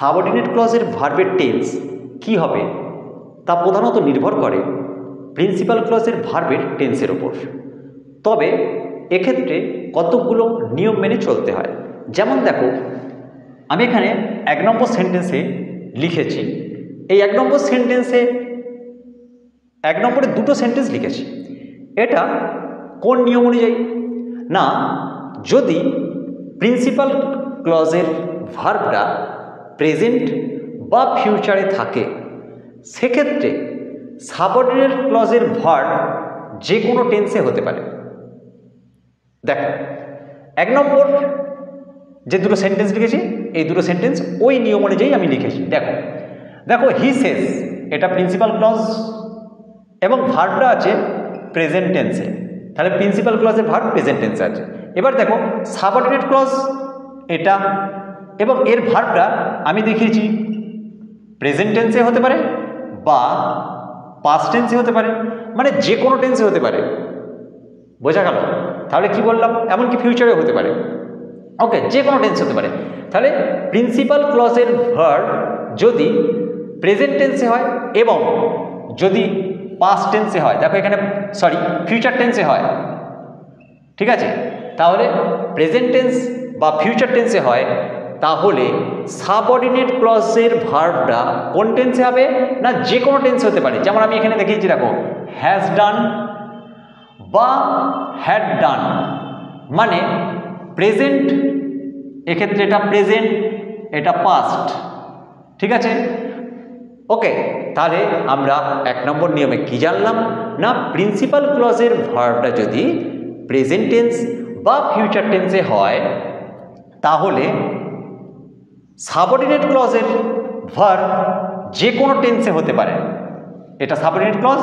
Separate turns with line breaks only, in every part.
Subordinate ক্লজের ভার্বের tense কি হবে তা প্রধানত নির্ভর করে প্রিন্সিপাল ক্লজের ভার্বের টেন্সের ওপর। তবে এক্ষেত্রে কতকগুলো নিয়ম মেনে চলতে হয়। যেমন দেখো, আমি এখানে 1 নম্বর সেন্টেন্সে লিখেছি, এই 1 নম্বর সেন্টেন্সে 1 নম্বরে দুটো সেন্টেন্স লিখেছি। এটা কোন নিয়ম অনুযায়ী? না, যদি প্রিন্সিপাল ক্লজের ভার্বটা প্রেজেন্ট বা ফিউচারে থাকে সেক্ষেত্রে সাবঅর্ডিনেট ক্লজের ভার্ব যে কোনো টেন্সে হতে পারে। দেখো, 1 নম্বর যে দুটো সেন্টেন্স লিখেছি এই দুটো সেন্টেন্স ওই নিয়ম অনুযায়ী আমি লিখেছি। দেখো দেখো হি সেজ, এটা প্রিন্সিপাল ক্লজ এবং ভার্বটা আছে প্রেজেন্ট টেন্সে, তাহলে প্রিন্সিপাল ক্লজের ভার্ব প্রেজেন্ট টেন্সে আছে। এবার দেখো সাবঅর্ডিনেট ক্লজ এটা এবং এর ভার্বটা আমি দেখিয়েছি প্রেজেন্ট টেন্সে হতে পারে বা পাস্ট টেন্সে হতে পারে, মানে যে কোনো টেন্সে হতে পারে। বোঝা গেল? তাহলে কি বললাম, এমনকি ফিউচারেও হতে পারে। ওকে, যে কোনো টেন্স হতে পারে। তাহলে প্রিন্সিপাল ক্লজের ভার্ব যদি প্রেজেন্ট টেন্সে হয় এবং যদি পাস্ট টেন্সে হয়, দেখো এখানে ফিউচার টেন্সে হয়, ঠিক আছে, তাহলে প্রেজেন্ট টেন্স বা ফিউচার টেন্সে হয়, তাহলে সাবঅর্ডিনেট ক্লজের ভার্বটা কোন টেন্সে হবে? না, যে কোনো টেন্সে হতে পারে। যেমন আমি এখানে দেখিয়েছি, দেখো হ্যাজ ডান বা হ্যাড ডান, মানে প্রেজেন্ট, এক্ষেত্রে এটা প্রেজেন্ট, এটা পাস্ট, ঠিক আছে। ওকে, তাহলে আমরা 1 নম্বর নিয়মে কি জানলাম? না, প্রিন্সিপাল ক্লজের ভার্বটা যদি প্রেজেন্ট টেন্স বা ফিউচার টেন্সে হয় তাহলে সাবঅর্ডিনেট ক্লজের ভার্ব যে কোনো টেন্সে হতে পারে। এটা সাবঅর্ডিনেট ক্লজ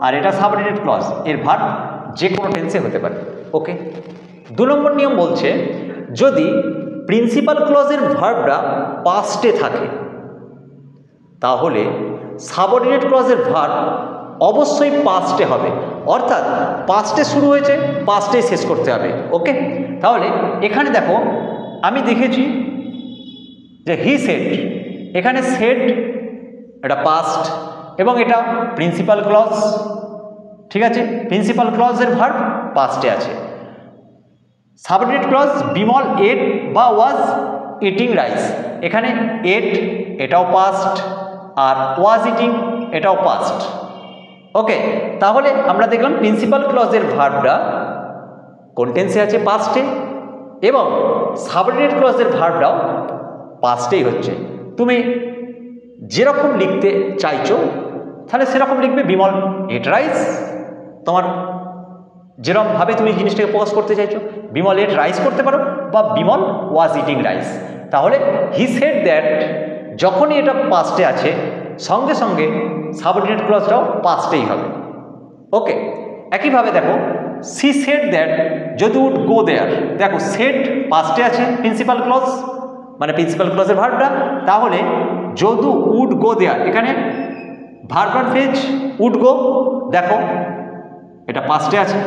আর এটা সাবঅর্ডিনেট ক্লজ, এর ভার্ব যে কোনো টেন্সে হতে পারে। ওকে, 2 নম্বর নিয়ম বলছে যদি প্রিন্সিপাল ক্লজের ভার্বটা পাস্টে থাকে তাহলে সাবঅর্ডিনেট ক্লজের ভার্ব অবশ্যই পাস্টে হবে, অর্থাৎ পাস্টে শুরু হয়েছে পাস্টেই শেষ করতে হবে। ওকে, তাহলে এখানে দেখো আমি দেখেছি যে হি সেড, এখানে সেড এটা পাস্ট এবং এটা প্রিন্সিপাল ক্লজ, ঠিক আছে, প্রিন্সিপাল ক্লজের ভার্ব পাস্টে আছে। সাবঅর্ডিনেট ক্লজ বিমল এট বা ওয়াজ ইটিং রাইস, এখানে এট এটাও পাস্ট আর ওয়াজ ইটিং এটাও পাস্ট। ওকে, তাহলে আমরা দেখলাম প্রিন্সিপাল ক্লজের ভার্বটা কোন টেন্সে আছে? পাস্টে, এবং সাবঅর্ডিনেট ক্লজের ভার্বটাও পাস্টেই হচ্ছে। তুমি যেরকম লিখতে চাইছো তাহলে সেরকম লিখবে, বিমল এট রাইস, তোমার যেরকমভাবে তুমি জিনিসটাকে প্রকাশ করতে চাইছো, বিমল এট রাইস করতে পারো বা বিমল ওয়াজ ইটিং রাইস। তাহলে হি সেড দ্যাট যখনই এটা পাস্টে আছে সঙ্গে সঙ্গে সাবঅর্ডিনেট ক্লজটাও পাস্টেই হবে। ওকে, একইভাবে দেখো সি সেড দ্যাট যদি উড গো দেয়ার, দেখো সেড পাস্টে আছে প্রিন্সিপাল ক্লজ মানে প্রিন্সিপাল ক্লজের ভার্বটা, তাহলে যদি উড গো দেয়ার, এখানে ভার্ব ফ্রেজ উড গো, দেখো এটা পাস্টে আছে,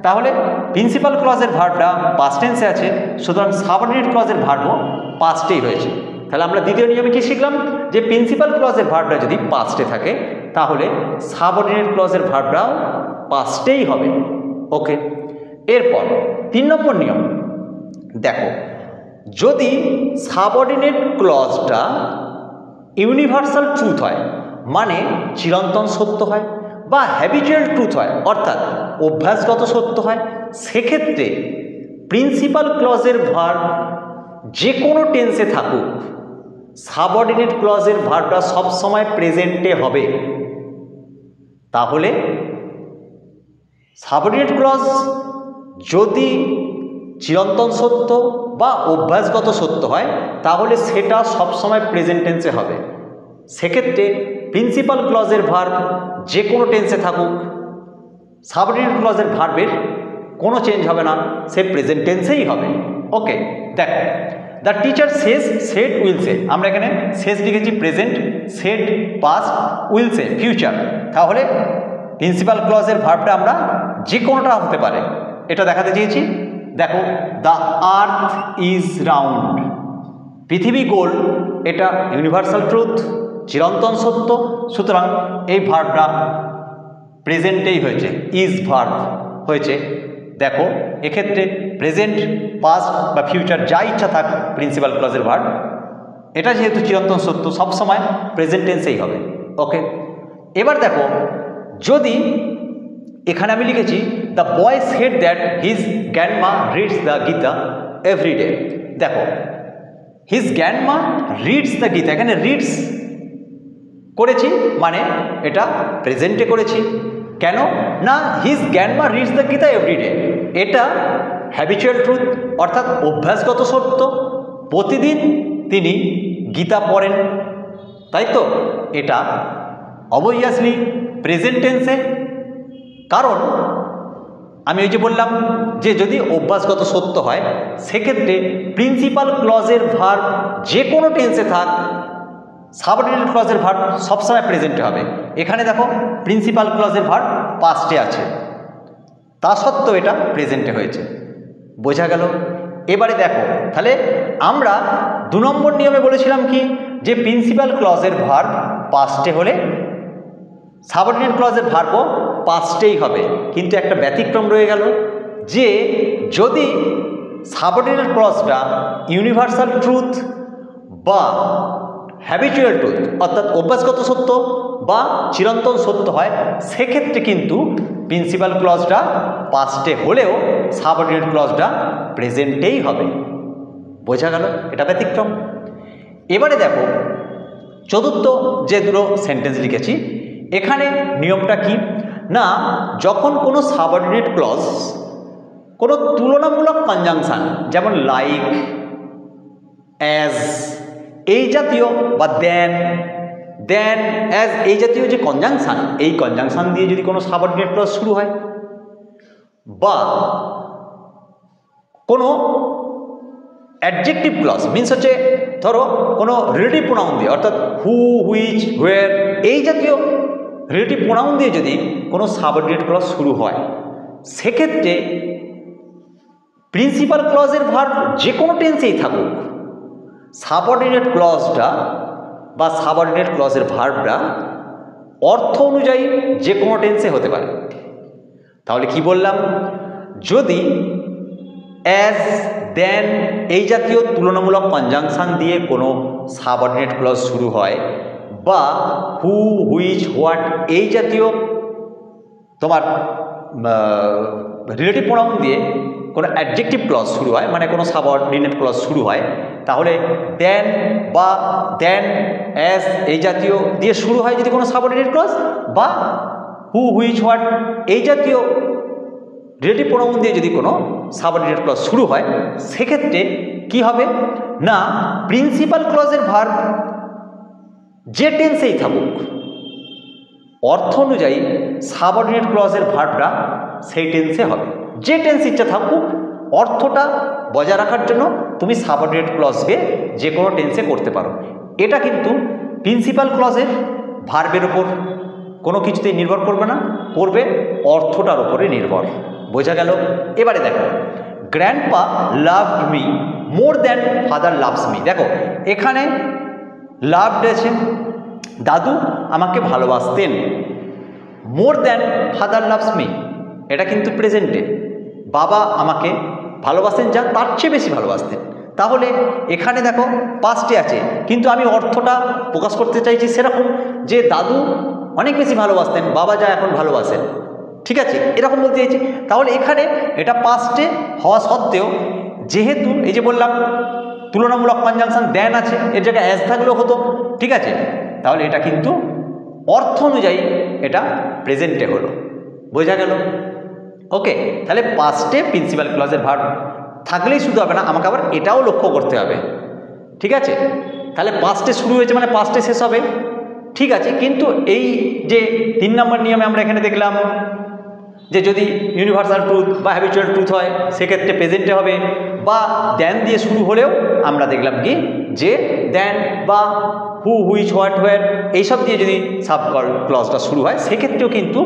তাহলে প্রিন্সিপাল ক্লজের ভার্বটা পাস্ট টেন্সে আছে, সুতরাং সাবঅর্ডিনেট ক্লজের ভার্বও পাস্টেই রয়েছে। তাহলে আমরা দ্বিতীয় নিয়মে কি শিখলাম? যে প্রিন্সিপাল ক্লজের ভার্বটা যদি পাস্টে থাকে তাহলে সাবঅর্ডিনেট ক্লজের ভার্বটাও পাস্টেই হবে। ওকে, এরপর 3 নম্বর নিয়ম, দেখো যদি সাবঅর্ডিনেট ক্লজটা ইউনিভার্সাল ট্রুথ হয়, মানে চিরন্তন সত্য হয়, বা হ্যাবিচুয়াল ট্রুথ হয় অর্থাৎ অভ্যাসগত সত্য হয়, সেক্ষেত্রে প্রিন্সিপাল ক্লজের ভার্ব যে কোনো টেন্সে থাকুক সাবঅর্ডিনেট ক্লজের ভার্বটা সবসময় প্রেজেন্টে হবে। তাহলে সাবঅর্ডিনেট ক্লজ যদি চিরন্তন সত্য বা অভ্যাসগত সত্য হয় তাহলে সেটা সবসময় প্রেজেন্ট টেন্সে হবে। সেক্ষেত্রে প্রিন্সিপাল ক্লজের ভার্ব যে কোনো টেন্সে থাকুক সাবঅর্ডিনেট ক্লজের ভার্বের কোনো চেঞ্জ হবে না, সে প্রেজেন্ট টেন্সেই হবে। ওকে, দেখো the teacher says said will say, আমরা এখানে সেজ লিখেছি present, said past, will say future, তাহলে প্রিন্সিপাল ক্লজের ভার্বটা আমরা যে কোনোটা হতে পারে এটা দেখাতে চেয়েছি। দেখো দ্য আর্থ ইজ রাউন্ড, পৃথিবী গোল, এটা ইউনিভার্সাল ট্রুথ, চিরন্তন সত্য, সুতরাং এই ভার্বটা প্রেজেন্টেই হয়েছে, ইজ ভার্ব হয়েছে। দেখো এক্ষেত্রে প্রেজেন্ট, পাস্ট বা ফিউচার যা ইচ্ছা থাক প্রিন্সিপাল ক্লজের ভার্ব, এটা যেহেতু চিরন্তন সত্য সবসময় প্রেজেন্ট টেন্সেই হবে। ওকে, এবার দেখো যদি এখানে আমি লিখেছি the boy said that his grandma reads the Gita everyday. দেখো his grandma reads the Gita, এখানে রিডস করেছি মানে এটা প্রেজেন্টে করেছি। কেন না, his grandma reads the Gita everyday, এটা হ্যাবিচুয়াল ট্রুথ অর্থাৎ অভ্যাসগত সত্য, প্রতিদিন তিনি গীতা পড়েন, তাই তো এটা অবভিয়াসলি প্রেজেন্ট টেন্সে। কারণ আমি ওই যে বললাম যে যদি অভ্যাসগত সত্য হয় সেক্ষেত্রে প্রিন্সিপাল ক্লজের ভার্ব যে কোনো টেন্সে থাক সাবঅর্ডিনেট ক্লজের ভার্ব সবসময় প্রেজেন্টে হবে। এখানে দেখো প্রিন্সিপাল ক্লজের ভার্ব পাস্টে আছে, তা সত্ত্বেও এটা প্রেজেন্টে হয়েছে। বোঝা গেল? এবারে দেখো তাহলে আমরা 2 নম্বর নিয়মে বলেছিলাম কি যে প্রিন্সিপাল ক্লজের ভার্ব পাস্টে হলে সাবঅর্ডিনেট ক্লজের ভার্বও পাস্টেই হবে, কিন্তু একটা ব্যতিক্রম রয়ে গেল যে যদি সাবঅর্ডিনেট ক্লজটা ইউনিভার্সাল ট্রুথ বা হ্যাবিচুয়াল ট্রুথ অর্থাৎ অভ্যাসগত সত্য বা চিরন্তন সত্য হয় সেক্ষেত্রে কিন্তু প্রিন্সিপাল ক্লজটা পাস্টে হলেও সাবঅর্ডিনেট ক্লজটা প্রেজেন্টেই হবে। বোঝা গেল? এটা ব্যতিক্রম। এবারে দেখো চতুর্থ যে দুটো সেন্টেন্স লিখেছি এখানে নিয়মটা কি না, যখন কোনো সাবঅর্ডিনেট ক্লজ কোনো তুলনামূলক কনজাংশন যেমন লাইক, অ্যাজ এই জাতীয় বা দেন, অ্যাজ এই জাতীয় যে কনজাংশন, এই কনজাংশন দিয়ে যদি কোনো সাবঅর্ডিনেট ক্লজ শুরু হয় বা কোনো অ্যাডজেক্টিভ ক্লজ মিনস হচ্ছে ধরো কোনো রিলেটিভ প্রোনাউন দিয়ে অর্থাৎ হু, হুইচ, হোয়ার এই জাতীয় রিলেটিভ প্রোনাউন দিয়ে যদি কোনো সাবঅর্ডিনেট ক্লজ শুরু হয় সেক্ষেত্রে প্রিন্সিপাল ক্লজের ভার্ব যে কোনো টেন্সেই থাকুক সাবঅর্ডিনেট ক্লজটা বা সাবঅর্ডিনেট ক্লজের ভার্বটা অর্থ অনুযায়ী যে কোনো টেন্সে হতে পারে। তাহলে কি বললাম, যদি অ্যাজ, দেন এই জাতীয় তুলনামূলক কনজাংশন দিয়ে কোনো সাবঅর্ডিনেট ক্লজ শুরু হয় বা হু, হুইচ, হোয়াট এই জাতীয় তোমার রিলেটিভ প্রোনাউন দিয়ে কোনো অ্যাডজেক্টিভ ক্লজ শুরু হয় মানে কোনো সাবঅর্ডিনেট ক্লজ শুরু হয় তাহলে দেন বা দেন, অ্যাজ এই জাতীয় দিয়ে শুরু হয় যদি কোনো সাবঅর্ডিনেট ক্লজ বা হু, হুইচ, হোয়াট এই জাতীয় রিলেটিভ প্রোনাউন দিয়ে যদি কোনো সাবঅর্ডিনেট ক্লজ শুরু হয় সেক্ষেত্রে কি হবে না, প্রিন্সিপাল ক্লজের ভার্ব যে টেন্সেই থাকুক অর্থ অনুযায়ী সাবঅর্ডিনেট ক্লজের ভার্বটা সেই টেন্সে হবে। যে টেন্স ইচ্ছা থাকুক অর্থটা বজায় রাখার জন্য তুমি সাবঅর্ডিনেট ক্লজকে যে কোনো টেন্সে করতে পারো। এটা কিন্তু প্রিন্সিপাল ক্লজের ভার্বের ওপর কোনো কিছুতেই নির্ভর করবে না, করবে অর্থটার ওপরে নির্ভর। বোঝা গেল? এবারে দেখো grandpa loved me more than father loves me. দেখো এখানে লাভড আছে, দাদু আমাকে ভালোবাসতেন, more than father loves me এটা কিন্তু প্রেজেন্টে, বাবা আমাকে ভালোবাসতেন যা তার চেয়ে বেশি ভালোবাসতেন। তাহলে এখানে দেখো পাস্টে আছে কিন্তু আমি অর্থটা প্রকাশ করতে চাইছি সেরকম যে দাদু অনেক বেশি ভালোবাসতেন, বাবা যা এখন ভালোবাসেন, ঠিক আছে এরকম বলতে চাইছি। তাহলে এখানে এটা পাস্টে হওয়া সত্ত্বেও যেহেতু এই যে বললাম তুলনামূলক কনজাংশন দেন আছে এর জায়গায় অ্যাজ থাকলেও হতো, ঠিক আছে, তাহলে এটা কিন্তু অর্থ অনুযায়ী এটা প্রেজেন্টে হলো। বোঝা গেল? ওকে, তাহলে পাস্টে প্রিন্সিপাল ক্লজের ভার্ব থাকলেই শুধু হবে না, আমাকে আবার এটাও লক্ষ্য করতে হবে, ঠিক আছে। তাহলে পাস্টে শুরু হয়েছে মানে পাস্টে শেষ হবে, ঠিক আছে। কিন্তু এই যে 3 নম্বর নিয়মে আমরা এখানে দেখলাম যে যদি ইউনিভার্সাল ট্রুথ বা হ্যাবিচুয়াল ট্রুথ হয় সেক্ষেত্রে প্রেজেন্টে হবে বা দেন দিয়ে শুরু হলেও আমরা দেখলাম কি যে দেন বা হু, হুইচ, হোয়াট, হোয়ার এইসব দিয়ে যদি সাব ক্লজটা শুরু হয় সেক্ষেত্রেও কিন্তু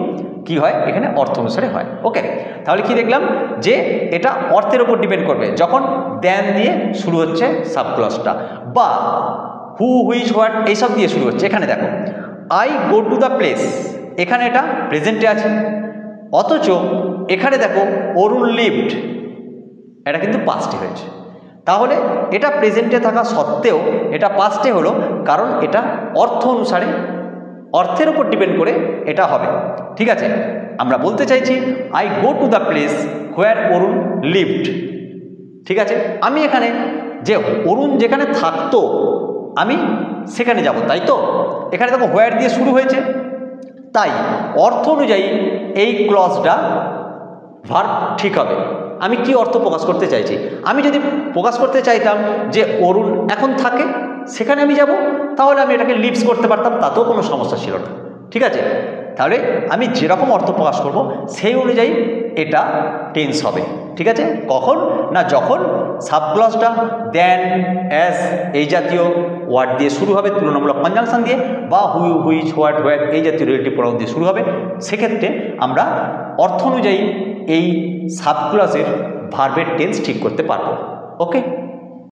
কি হয় এখানে অর্থ অনুসারে হয়। ওকে, তাহলে কি দেখলাম যে এটা অর্থের উপর ডিপেন্ড করবে যখন দেন দিয়ে শুরু হচ্ছে সাব ক্লজটা, বা হু, হুইচ, হোয়াট এইসব দিয়ে শুরু হচ্ছে। এখানে দেখো I go to the place, এখানে এটা প্রেজেন্টে আছে, অথচ এখানে দেখো অরুণ লিভড, এটা কিন্তু পাস্টে হয়েছে। তাহলে এটা প্রেজেন্টে থাকা সত্ত্বেও এটা পাস্টে হলো, কারণ এটা অর্থ অনুসারে অর্থের উপর ডিপেন্ড করে এটা হবে। ঠিক আছে, আমরা বলতে চাইছি I go to the place where Arun lived. ঠিক আছে, আমি এখানে যে অরুণ যেখানে থাকতো আমি সেখানে যাব, তাই তো? এখানে দেখো হোয়ার দিয়ে শুরু হয়েছে, তাই অর্থ অনুযায়ী এই ক্লজটা ভার্ব ঠিক হবে। আমি কি অর্থ প্রকাশ করতে চাইছি? আমি যদি প্রকাশ করতে চাইতাম যে অরুণ এখন থাকে সেখানে আমি যাব, তাহলে আমি এটাকে লিভস করতে পারতাম, তাতেও কোনো সমস্যা ছিল না। ঠিক আছে, তাহলে আমি যেরকম অর্থ প্রকাশ করব সেই অনুযায়ী এটা টেন্স হবে। ঠিক আছে, কখন না যখন সাবক্লজটা দেন, অ্যাজ এই জাতীয় ওয়ার্ড দিয়ে শুরু হবে তুলনামূলক কনজাংশন দিয়ে, বা হু, হুইচ, হোয়াট, হোয়ার এই জাতীয় রিলেটিভ প্রনাউন দিয়ে শুরু হবে, সেক্ষেত্রে আমরা অর্থ অনুযায়ী এই সাবক্লজের ভার্বের টেন্স ঠিক করতে পারবো। ওকে।